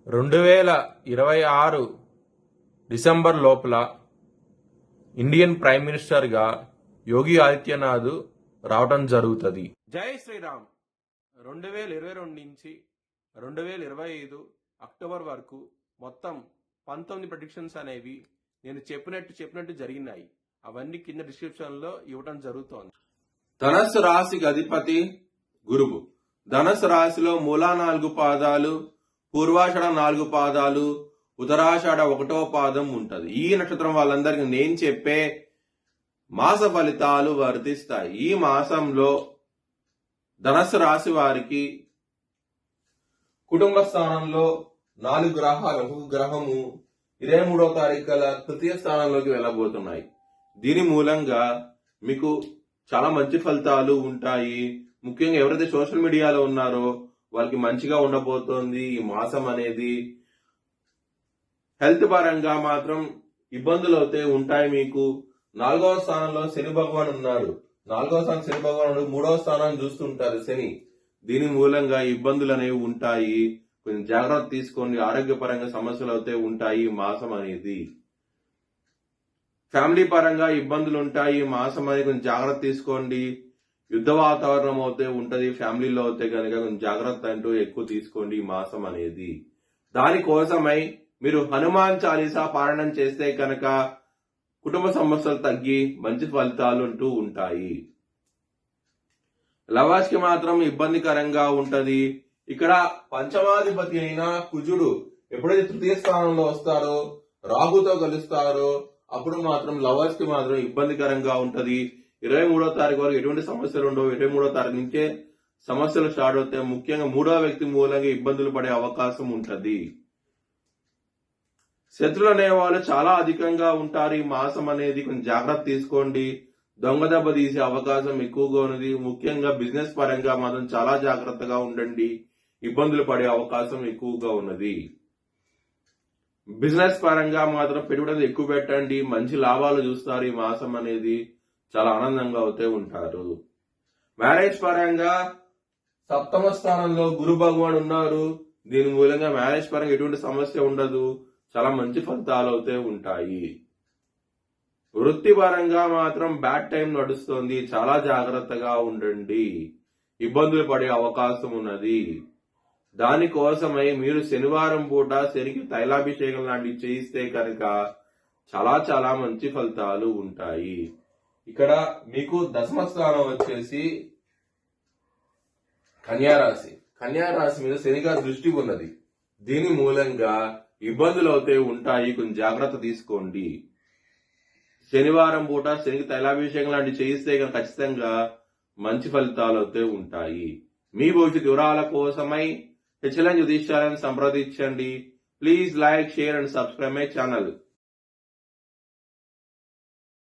2026 December లోపల Indian prime మినిస్టర్గా యోగి ఆదిత్యనాథ్ రావటం జరుగుతుంది. జై శ్రీరామ్. 2022 నుంచి 2025 అక్టోబర్ వరకు మొత్తం 19 ప్రెడిక్షన్స్ అనేవి నేను చెప్పినట్టు జరిగినాయి. అవన్నీ కింద డిస్క్రిప్షన్ లో ఇవ్వటం జరుగుతోంది. ధనస్సు రాశికి అధిపతి గురువు. ధనస్సు రాశిలో మూలా 4 పాదాలు, పూర్వాషాఢ 4 పాదాలు, ఉత్తరాషాఢ 1వ పాదం ఉంటది. ఈ నక్షత్రం వాళ్ళందరికీ నేను చెప్పే మాస ఫలితాలు వర్తిస్తాయి. ఈ మాసంలో ధనస్సు రాశి వారికి కుటుంబ స్థానంలో 4 గ్రహాలు, ఒక్కొక్క గ్రహము 23వ తారీఖు కల తృతీయ స్థానంలోకి వెళ్ళబోతున్నాయి. దీని మూలంగా మీకు చాలా మంచి ఫలితాలు ఉంటాయి. ముఖ్యంగా ఎవరైతే సోషల్ మీడియాలో ఉన్నారో వాళ్ళకి మంచిగా ఉండబోతోంది ఈ మాసం అనేది. హెల్త్ పరంగా మాత్రం ఇబ్బందులు అయితే ఉంటాయి. మీకు 4వ స్థానంలో శని భగవాన్ ఉన్నాడు. 4వ స్థానం శని భగవానుడు 3వ స్థానాన్ని చూస్తుంటారు శని. దీని మూలంగా ఇబ్బందులు అనేవి ఉంటాయి. కొంచెం జాగ్రత్త తీసుకోండి. ఆరోగ్యపరంగా సమస్యలు అయితే ఉంటాయి ఈ మాసం అనేది. ఫ్యామిలీ పరంగా ఇబ్బందులు ఉంటాయి ఈ మాసం అనేది. కొంచెం జాగ్రత్త తీసుకోండి. యుద్ధ వాతావరణం అయితే ఉంటది ఫ్యామిలీలో అయితే కనుక కొంచెం జాగ్రత్త అంటూ ఎక్కువ తీసుకోండి ఈ మాసం అనేది. దానికోసమై మీరు హనుమాన్ చాలీసా పారాయణం చేస్తే కనుక కుటుంబ సమస్యలు తగ్గి మంచి ఫలితాలు అంటూ ఉంటాయి. లవర్స్ కి మాత్రం ఇబ్బందికరంగా ఉంటది. ఇక్కడ పంచమాధిపతి అయిన కుజుడు ఎప్పుడైతే తృతీయ స్థానంలో వస్తారో, రాహుతో కలుస్తారో అప్పుడు మాత్రం లవర్స్ కి మాత్రం ఇబ్బందికరంగా ఉంటది. 23వ తారీఖు వరకు ఎటువంటి సమస్యలు ఉండవు. 23వ తారీఖు నుంచే సమస్యలు స్టార్ట్ అవుతాయి. ముఖ్యంగా 3వ వ్యక్తి మూలంగా ఇబ్బందులు పడే అవకాశం ఉంటది. శత్రులు అనేవాళ్ళు చాలా అధికంగా ఉంటారు ఈ మాసం అనేది. కొంచెం జాగ్రత్త తీసుకోండి. దొంగ దెబ్బ తీసే అవకాశం ఎక్కువగా ఉన్నది. ముఖ్యంగా బిజినెస్ పరంగా మాత్రం చాలా జాగ్రత్తగా ఉండండి. ఇబ్బందులు పడే అవకాశం ఎక్కువగా ఉన్నది. బిజినెస్ పరంగా మాత్రం పెట్టుబడులు ఎక్కువ పెట్టండి. మంచి లాభాలు చూస్తారు ఈ మాసం అనేది. చాలా ఆనందంగా అవుతూ ఉంటారు. మ్యారేజ్ పరంగా 7వ స్థానంలో గురు భగవాన్ ఉన్నారు. దీని మూలంగా మ్యారేజ్ పరంగా ఎటువంటి సమస్య ఉండదు. చాలా మంచి ఫలితాలు అవుతూ ఉంటాయి. వృత్తి పరంగా మాత్రం బ్యాడ్ టైం నడుస్తుంది. చాలా జాగ్రత్తగా ఉండండి. ఇబ్బందులు పడే అవకాశం ఉన్నది. దానికోసమై మీరు శనివారం పూట శనికి తైలాభిషేకం లాంటివి చేయిస్తే కనుక చాలా చాలా మంచి ఫలితాలు ఉంటాయి. ఇక్కడ మీకు 10వ స్థానం వచ్చేసి కన్యారాశి. కన్యారాశి మీద శనిగా దృష్టి ఉన్నది. దీని మూలంగా ఇబ్బందులు అవుతే ఉంటాయి. కొంచెం జాగ్రత్త తీసుకోండి. శనివారం పూట శనికి తైలాభిషేకం లాంటివి చేయిస్తే ఖచ్చితంగా మంచి ఫలితాలు అవుతే ఉంటాయి. మీ భవిష్యత్ వివరాల కోసమై హెచ్ఎల్ఎన్ జ్యోతిష్యాలను సంప్రదించండి. Please like, share and subscribe my channel.